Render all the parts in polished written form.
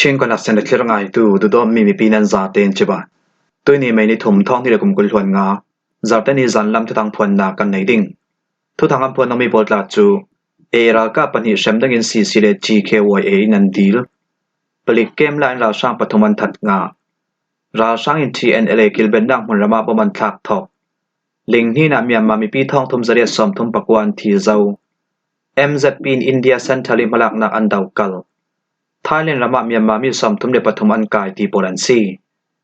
Ching kon aksen tlir ngai tu du do mi pinan za ten chiba toini mai ni thum thong ni le kum kul thon nga zartani zan lam thang phon na kan nei ding thu thang am phon no mi botla chu era ka pani shem dang in cc le gkya nan dil palik kem la ra sang pathuman that nga ra sang in tnla kilben dang mun rama paman thak thok ling hi na miam ma mi pi thong thum zare som thum pakwan thi zau mzp in india centrally malak na andau kal Thailand rama Myanmar mi som thum le pathum an kai ti polan si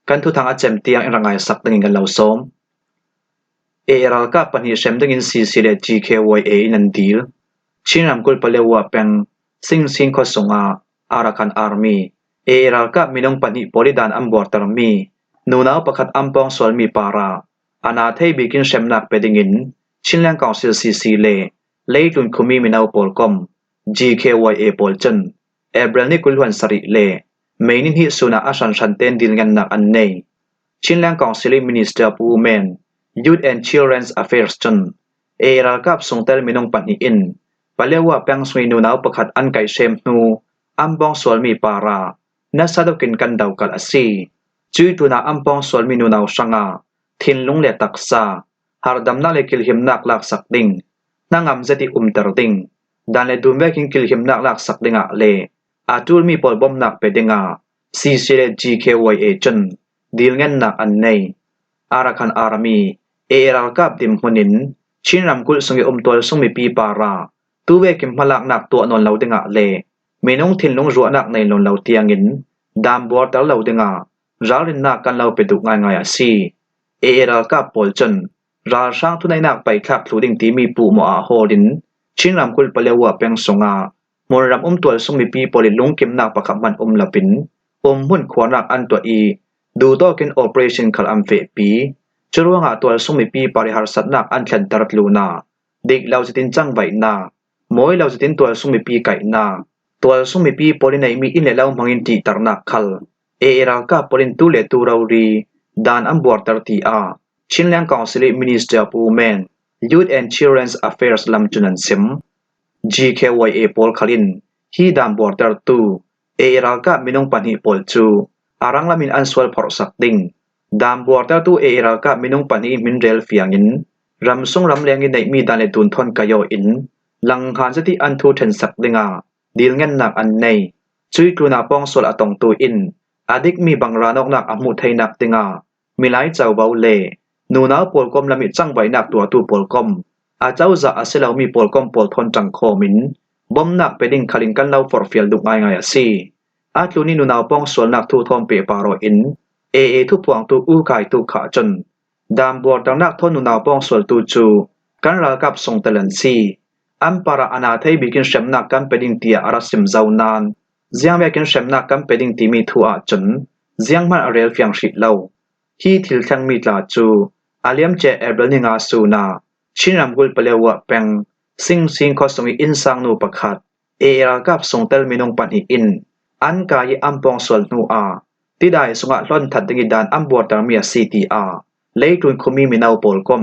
kan thu thang a chem tiang rangai sak tengin kan lo som eral ka pani shem dengin cc le gkya nan dil chinram kul palewa peng sing kho songa arakan army eral ka minong pani polidan ambor tarmi nunau pakhat ampong sol mi para ana thei bikin shemnak pedingin chinlang council cc le leitun khumi minau polkom gkya polchen April ni kulwan sari le mainin hi suna asan shanten dil ngan nak an nei Chinlang Council Minister of Women Youth and Children's Affairs chen era kap sungtel minong pani in palewa pang sui nunau pakhat an kai sem nu ambong solmi para nasadokin kan daw kal asi chui tuna ambong solmi nunau sanga thinlung le taksa hardam na le kilhim nak lak sak ding nangam zati ter ding dan le dumbekin kilhim nak lak sak dinga le atul mi pol bom nak pedinga CCL GKYA chen dil ngan nak an nei arakan army eral kap dim hunin chinram kul sungi tol sungmi pi para tuwe kim malak nak to non lo dinga le minung thinlung ru nak nei lon lo tiangin dam bor tal lo dinga rawin nak kan lo pedu ngai ngai asi eral kap pol chen ra sang thunai nak pai khak thuding ti mi pu mo a hodin chinram kul palewa peng songa Moram tol sungmi pi polilung kim nak pakhaman lapin hun khwanak an to i du to kin operation khal am fe pi churuanga tol sungmi pi parihar satnak an thlan tarat luna dik lau chitin chang vai na moi lau chitin tol sungmi pi kai na tol sungmi pi polinai mi in le lau mangin ti tarnak khal era ka polin tu le tu rauri dan am bor tar ti a Chinlang Council Minister of Women Youth and Children's Affairs lam chunan sim GKYA pol khalin hi dam border tu era ka minong pani pol chu arang lamin answal phor sak ding dam border tu era ka minong pani mineral fiangin ramsung ramleng nei mi dan le tun thon kayo in lang khan jati an thu then sak dinga dil ngan nak an nei chui kluna pong sol atong tu in adik mi bangranok nak amu thainak tinga milai chau bau le nuna polkom lami changbai nak tu polkom a chauza aselau mi polkom pol thon chang khomin bomnak peding khalin kan lau for fiel duk ngai asi atluni nunaw pong sol nak thu thom pe paro in aa thu puang tu u kai tu kha chon dam bor tang nak thon nunaw pong sol tu chu kan ra kap song talan si am para ana thei bikin shemnak kan peding tia arasim zaunan ziang bekin shemnak kan peding ti mi thu a chon ziang man arel fiang shit lau hi thil thang mi tla chu aliam che April ni nga su na Chinram gul palewa peng sing khosongi insang nu pakhat era kap songtel minong pani in an kai ampong sol nu a tidai sunga hlon that dingi dan ambor tarmia city a leitun khumi minau polkom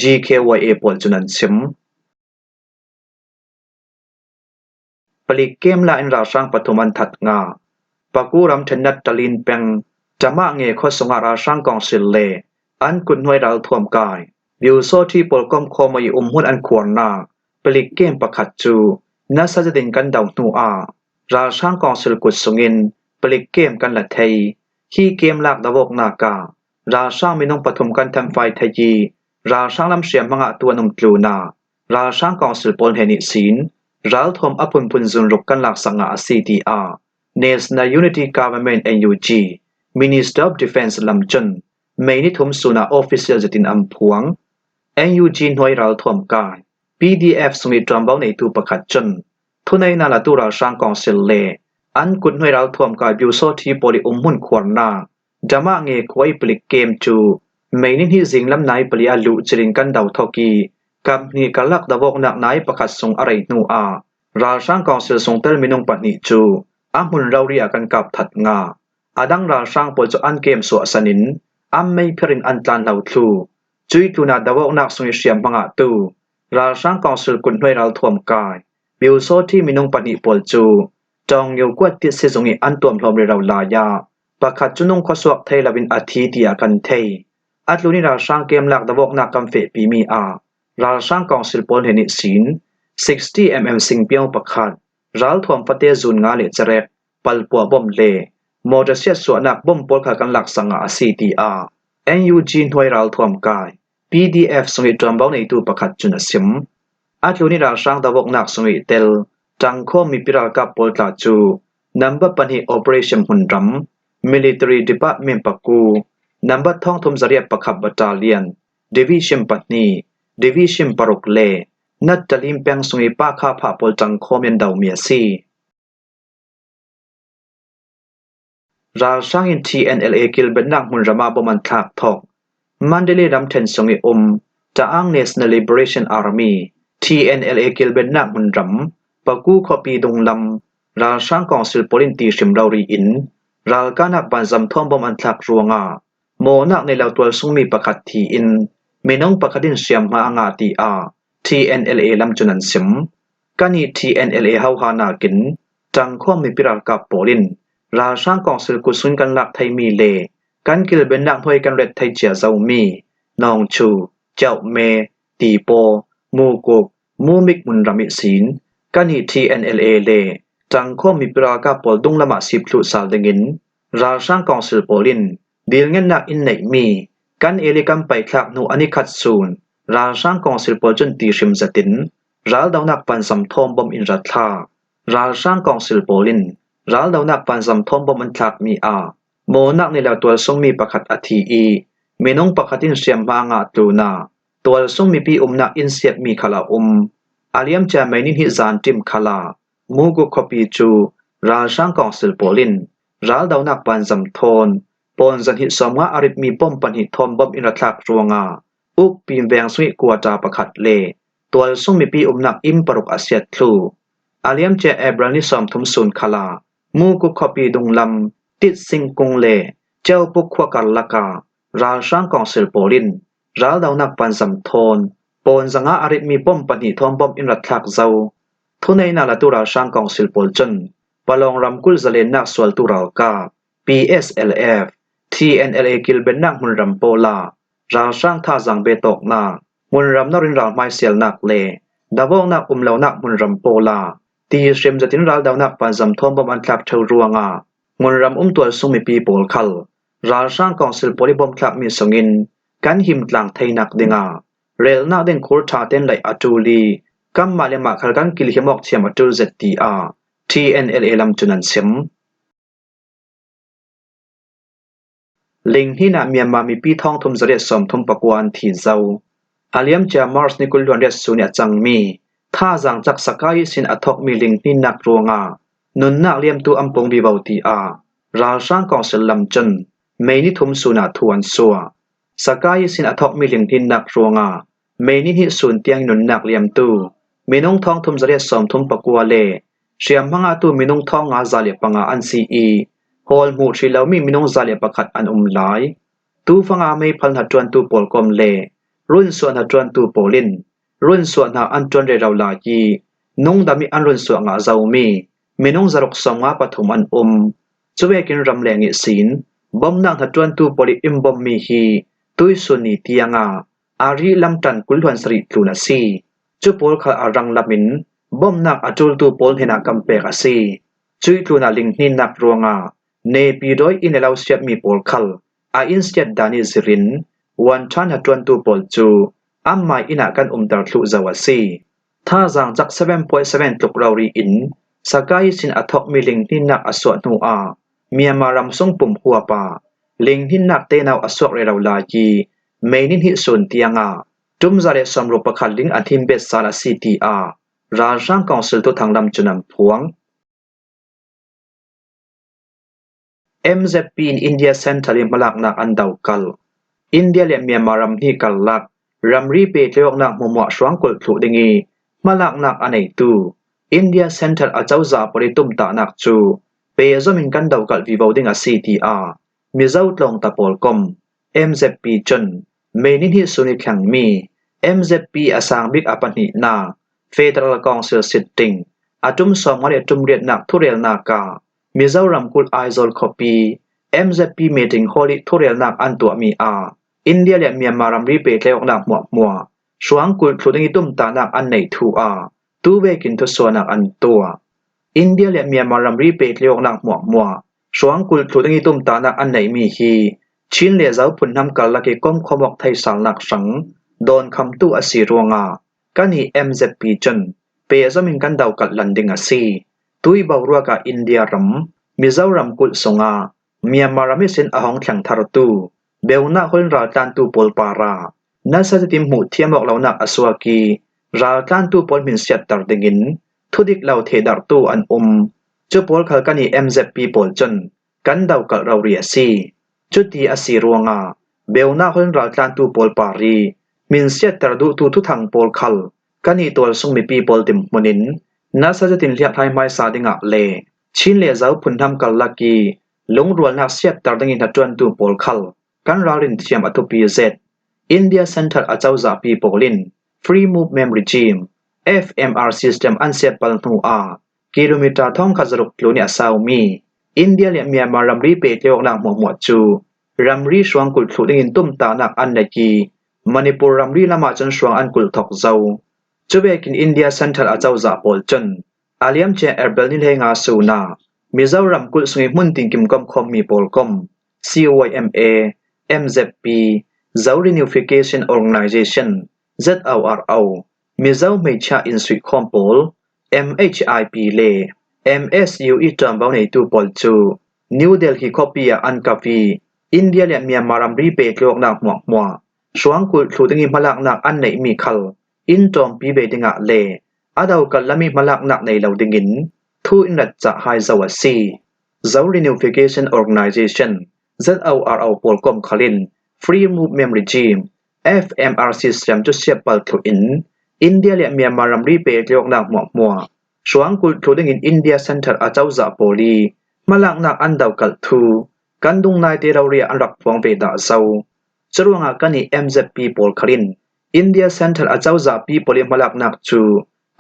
gkya pol chunan sim palik kem la in ra sang pathuman that nga pakuram thenat talin peng chama nge khosonga ra sang council le an kun hoi ral thom kai Biu so thi polkom khomai hun an khwarna pelik kem pakhat chu na sajadin kan daw nu a ra sang council kut sungin pelik kem kan la thei hi kem lak dawok na ka ra sang minong pathum kan tham fai thaji ra sang lam siam manga tuanum tluna ra sang council pol heni sin ral thom apun zun ruk kan lak sanga CTA National Unity Government NUG Minister of Defense Lamchon mai ni thum suna official jatin ampuang NUG noi ral thom kai PDF sumi trambau nei tu pakhat chon thunai na la tu ra sang council le an kun noi ral thom kai biu so thi poli hun khwarna dama nge khoi plik kem chu mainin hi jinglam nai pali alu chiring kan daw thoki company kalak dawok nak nai pakhat sung arai nu a ra sang council sungtel minung pani chu amun rauri akan kap that nga adang ra sang pol chu an kem so asanin ammei pherin an tlan lau thu chui tuna dawok nak sungi siam banga tu ra sang council kun hoi ral thom kai biu so thi minung pani pol chu จองอยู่กวดติสิสงอีอันตวมพร้อมเรเราลายาประคัดจุนุงขสวกไทยละวินอาทิตยากันเทอัตลุนิราสร้างเกมหลักดวกนักกำเฟปีมีอาราสร้างกองศิลปนเฮนิสิน 60mm สิงเปียวประคัดรัลทวมฟเตจุนงาเลจเรกปัลปัวบ่มเลโมเดเซียสวนักบ่มปอลขากันหลักสังอา CTR NUG หน่วยรัลทวมกาย PDF สงิตรวมเบาในตูประคัดจุนสิมอัตลุนิราสร้างดวกนักสงิเตลจังโคมีปิรากับปอลตาจูนัมเบอร์ปันฮีโอเปอเรชั่นหุ่นรำ Military Department ปักกูนัมเบอร์ท่องทุมจริยประคับบัตตาเลียน Division ปัตนี Division ปรุกเลนัดจะลิมเปียงสงิป้าข้าผาปอลจังโคเมียนดาวเมียซีราสร้างอิน TNLA กิลเบนนักหุ่นรำมาบมันทักทอกมันเดลีรำเทนสงิจะอ้าง National Liberation Army TNLA กิลเบนนักหุ่นรำปะกูขอปีดงลำราสร้างกองศิลปลินตีชิมเรารีอินราลกานักบันจำท่อมบมันทักรวงาโมนักในเหล่าตัวสุงมีประคัดทีอินไม่น้องประคัดินเสียมมาอ่างตีอา TNLA ลำจุนันสิมกันนี้ TNLA เฮาหานากินจังข้อมีปิรากับโปลินราสร้างกองศิลกุศลกันหลักไทยมีเลกันกิลเบนนักห้วยกันเร็ดไทยเจียเจ้ามีนองชูเจ้าเมตีโปมูกุกมูมิกมุนรามิศีนกันนี้ TNLA เลจังข้อมีปิรากับโปลดุงละมาสิบลุสาลเดงินราสร้างกองศิลปลินดีลเงินนักอินไหนมีกันเอลิกัมไปคลักนูอันิคัดซูนราสร้างกองศิลปจนตีชิมจตินรัลดาวนักปันสัมทอมบอมอินรัฐาราสร้างกองศิลปลินรัลดาวนักปันสัมทอมบอมอันทักมีอาโมนักในเหล่าตัวทรงมีประคัดอทีอีมีน้องประคัดินเสียมมางาตูนาตัวทรงมีปีนักอินเสียบมีขลาอาเลียมจะไม่นิหิจานจิมขลามูกุคปีจูราสร้างกองศิลปลินรัลดาวนักปันสัมทอนปอนจันหิสมงาอาริตมีป้อมปันหิทอมบอมอินรัทักรวงาอุกปีมแวงสุยกัวจาประคัดเลตัวส่งมีปีนักอิมปรุกอาเซียตลูอาเลียมเจแอบรานิสอมทุมซุนคลามูกุคปีดุงลำติดสิงกงเลเจ้าปุกขวกัลลการาสร้างกองศิลปลินรัลดาวนักปันสัมทอนปอนจังอาริตมีป้อมปันหิทอมบอมอินรัทักเจ้าทุในนาลตุราสร้างกองศิลปลจนปลองรำกุลเจเลนนักสวลตุราลกา PSLF TNLA กิลเบนนักมุนรำโปลาราสร้างท่าจังเบตอกนามุนรำนรินราไมเซียลนักเลดาวนักเหล่านักมุนรำโปลาตีเสียมจะตินรัลดาวนักปันจำทอมบอมันทักเทรวงามุนรำตัวสุมีปีโปลคัลราสร้างกองศิลปลิบอมทักมีสงินกันหิมหลังไทยนักเดงาเรลนักเดงคูร์ทาเตนไหลอัจูลีกัมมาเลมาคัลกันกิลหิมอกเทียมอัจูเซตีอา TNLA ลำจุนันเซมลิงที่นาเมียนมามีปีท่องทุมเสด็จสมทุมปกวนที่เจ้าอาเลียมจามอร์สนิกุลดวนเรศสุเนจังมีท่าจังจักสกายสินอทอกมีลิงที่นักรวงานุนนักเลียมตัวอัมปงบีบาวตีอาราสร้างกองเสลำจนไม่นิทุมสุนาทวนสัวสกายสินอทอกมีลิงที่นักรวงาไม่นิหิสุนเตียงนุนนักเลียมตัวมีน้องท่องทุมเสด็จสมทุมปกวเลเชียมพังอาตัวมีน้องท่องอาซาเลียปังอาอันซีอีฮอลมูทรีแล้วมีน้องซาเลียประคัดอันหลายตูฟังอาไม่พันหัดจวนตูโปลกอมเลรุ่นส่วนหัดจวนตูโปลินรุ่นส่วนหาอันจวนเรเราลายีน้องดามีอันรุ่นส่วนงาเจ้ามีน้องจรกสงาปฐมอันจะเวกินรำแรงอิสินบอมนังหัดจวนตูโปลิอิมบอมมีฮีตุยสุนีเตียงอารีลำตันกุลวันสริตุนาซีจุโปลขาอารังลามินบอมนักอจูลตูโปลเฮนากัมเปกาซีจุยตุนาลิงนินนักรวงาเนปีโดยอินเลาเซียมีโปลคัลอาอินสเตียดดานิซิรินวันชันหัดจวนตูโปลจูอัมมาอินากันตาร์ทลุจาวาซีท่าจังจาก 7.7 ตุกเรารีอินสกายสินอทอกมีลิงที่นักอสวนูอาเมียมารำส่งปุ่มหัวปาลิงที่นักเตนาวอสวกเรเราลายีไม่นิหิสุนเตียงจุมซาเลสมรูปคัลลิงอันทิมเบสซาลาซีตีอาราช่างกองสิลตุทางลำจุนัมพวงMZP in India Center เลมลักนักอันดาวกัลอินเดียเลเมียมารัมที่กัลลักรัมรีเปเทวกนักมัวมัวสวงกุลถุดิงีมาลักนักอันไหนตูอินเดียเซ็นเตอร์อาเจ้าจ่าปริตุมตานักจูเปย์จอมินกันดาวกัลวิวดิงอา CTR มีเจ้าตลงตะโปลกอม MZP จนเมนินฮิสุนิขังมี MZP อาสางบิกอปันหินาเฟเดรัลกองเซลซิตติง จุมสอมงะจุมเรียนนักทุเรียลนากามิโซรัมกุลไอซอลคอปี MZP meeting holy ทุเรียลนักอันตัวมีอินเดียและเมียนมารัมรีเปเตออกนักมัวสวงกุลทุดิงตุมตานักอันในทูตูเวกินทุสวนักอันตัวอินเดียและเมียนมารัมรีเปเตออกนักมัวสวงกุลทุดิงตุมตานักอันในมีฮีชินเลเจ้าพุนนำกัลลักก้มขมอกไทยสารนักสังโดนคำตู้อสีรวงกันฮี MZP จนเปยจะมินกันดาวกัดลันดิงสีตุยบาวรัวกาอินเดียรัมมิเจ้ารัมกุลสงเมียนมารัมเส้นอาหงแข่งทารตูเบลนาคนราตันตูปอลปารานาซาติมหูเทียมออกเหล่านักอสวากีราตันตูปอลมินเสียตรดิงินทุดิกเหล่าเทดัรตูอันจุปอลขลกันฮี MZP ปอลจนกันดาวกัดเราเรียสีจุดที่อสีรวงเบลนาคนราตันตูปอลปารีมินเสียตรดูตูทุทังปอลคัลกันฮีตัวส่งมีปีปอลติมมุนินนาซาตินเลียไทยไม่ซาดิงเลชินเลเจ้าพุนทำกัลลักีลงรวนนักเสียตรดิงินทัดจวนตูปอลคัลกันรารินเทียมอตุปีเซตอินเดียเซ็นเตอร์อาเจ้าจากปีโปลิน Free Movement Regime FMR System อันเสียปัลนูกิโลเมตรท่องขจรุกลุเนียซาวมีอินเดียและเมียนมารัมรีเปเตออกนักหมวดจูรัมรีชวงกุลทุดิงินตุมตานักอันในกีมณิปุรัมรีละมาจนชวงอันกุลทอกเจ้าจะเวกินอินเดียเซ็นเตอร์อาเจ้าจากปอลจนอาเลียมเจเอร์เบลนิลเฮงาสูนามิเจ้ารัมกุลสงมุนติงกิมกอมคอมมีปอลกอม COYMA MZP Zau Reunification Organization ZORO Mizau Mecha in Sweet Compol MHIP Le MSU Itam Baunei Tu Pol Chu New Delhi Copia Ankavi Indiaและเมียนมารัมรีเปเตออกนักมัวสวงกุลทุดิงิมลักนักอันในมีคัลอินจอมปีเบดิงะเลอาดาวกัลละมีมลักนักในเหล่าดิงินทูอินรัตจะไฮซาวซี Zau Reunification Organization ZORO ปอลกอมคลิน Free Movement Regime FMR System จุดเสียบปัลทุอินอินเดียและเมียนมารัมรีเปเตออกนักมัวสวงกุลทุดิงินอินเดียเซ็นเตอร์อาเจ้าจากโปลีมลักนักอันดาวกัลทูกันดุงนายเตเราเรียอันรักพวงเปดาเซาจรวงกันฮี MZP ปอลคลินอินเดียเซ็นเตอร์อาเจ้าจากปีโปลีมลักนักจู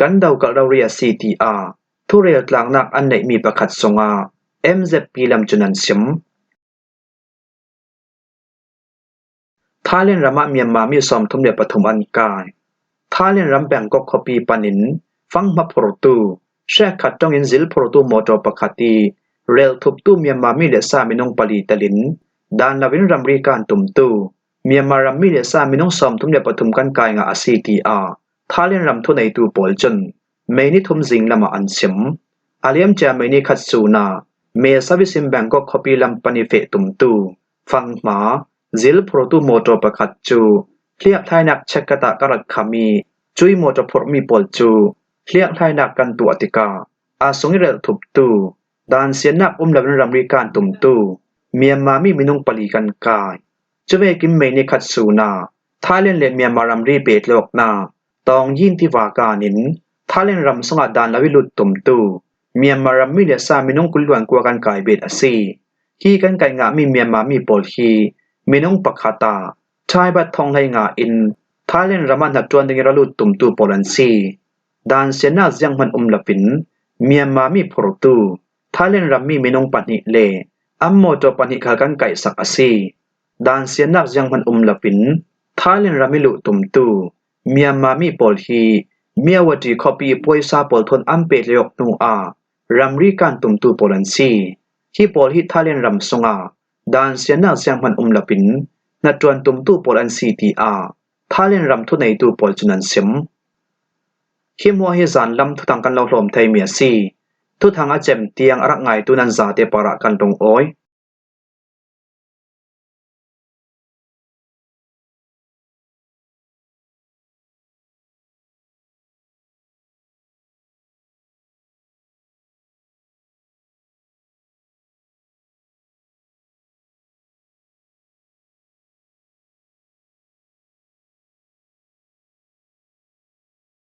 กันดาวกัลเราเรีย CTR ทุเรียกลางนักอันในมีประคัดสงMZP ลำจุนันซิมทาเลนรำเมียนมามีสอมทุมเดียปฐมอันกายทาเลนรำแบ่งก็คอปีปันินฟังมาโปรตูแช่ขัดต้องอินซิลโปรตูมอตอปคติเรลทุบตู้เมียนมามีเลซามินงปลีตลินดานลาวินรำรีการตุมตู้เมียนมารำมีเลซามินงสอมทุมเดียปฐมกันกายงา CTR ทาเลนรำทุนในตูปอลจนเมนิทุมซิงลำอันซิมอาเลียมจาเมนิคัตซูนาเมซาวิซิมแบ่งก็คอปีลำปนิเฟตุมตู้ฟังมาซิลโปรตูโมโตปคัดจูเลียกไทยนักเชกตะกรัดขามีจุยโมโตพรมีปอลจูเลียกไทยนักกันตัวติกาอาสงเรลทุบตูดานเสียนักลำรำริการตุมตูเมียนมามีมินุงปลีกันกายจะเวกิมเมนิคัตสูนาทาเลนเลเมียนมารำรีเปตโลกนาตองยินที่วากานินทาเลนรำสงดานลวิลุดตุมตูเมียนมารำมีเลซามินุงกุลวนกว่ากันกายเบตอซีฮีกันไกงะมีเมียนมามีปอลฮีมินุงปักขตาชายบัดทองให้งาอินทาเลนรำมันหัดจวนดิงรลุดตุมตูปอลันซีดานเสียนักยังมันลปินเมียนมามีโปรตูทาเลนรำมีมินุงปันิเลอัมโมโตปันิขกันไก่สักอซีดานเสียนักยังมันลปินทาเลนรำมิลุตุมตูเมียนมามีปอลฮีเมียวดีคอปีป่วยซาปอลทนอัมเปเลยกนูรำรีการตุมตูปอลันซีที่ปอลฮีทาเลนรำสงดานเสียนักยังมันลปินนัดจวนตุมตูปอลันซีทีทาเลนรำทุนในตูปอลจุนันซิมคิมัวฮิซานลำทุตังกันเราหลอมไทยเมียซีทุทางอาเจมเตียงรักไงตุนันซาเตปาระกันตรงโอย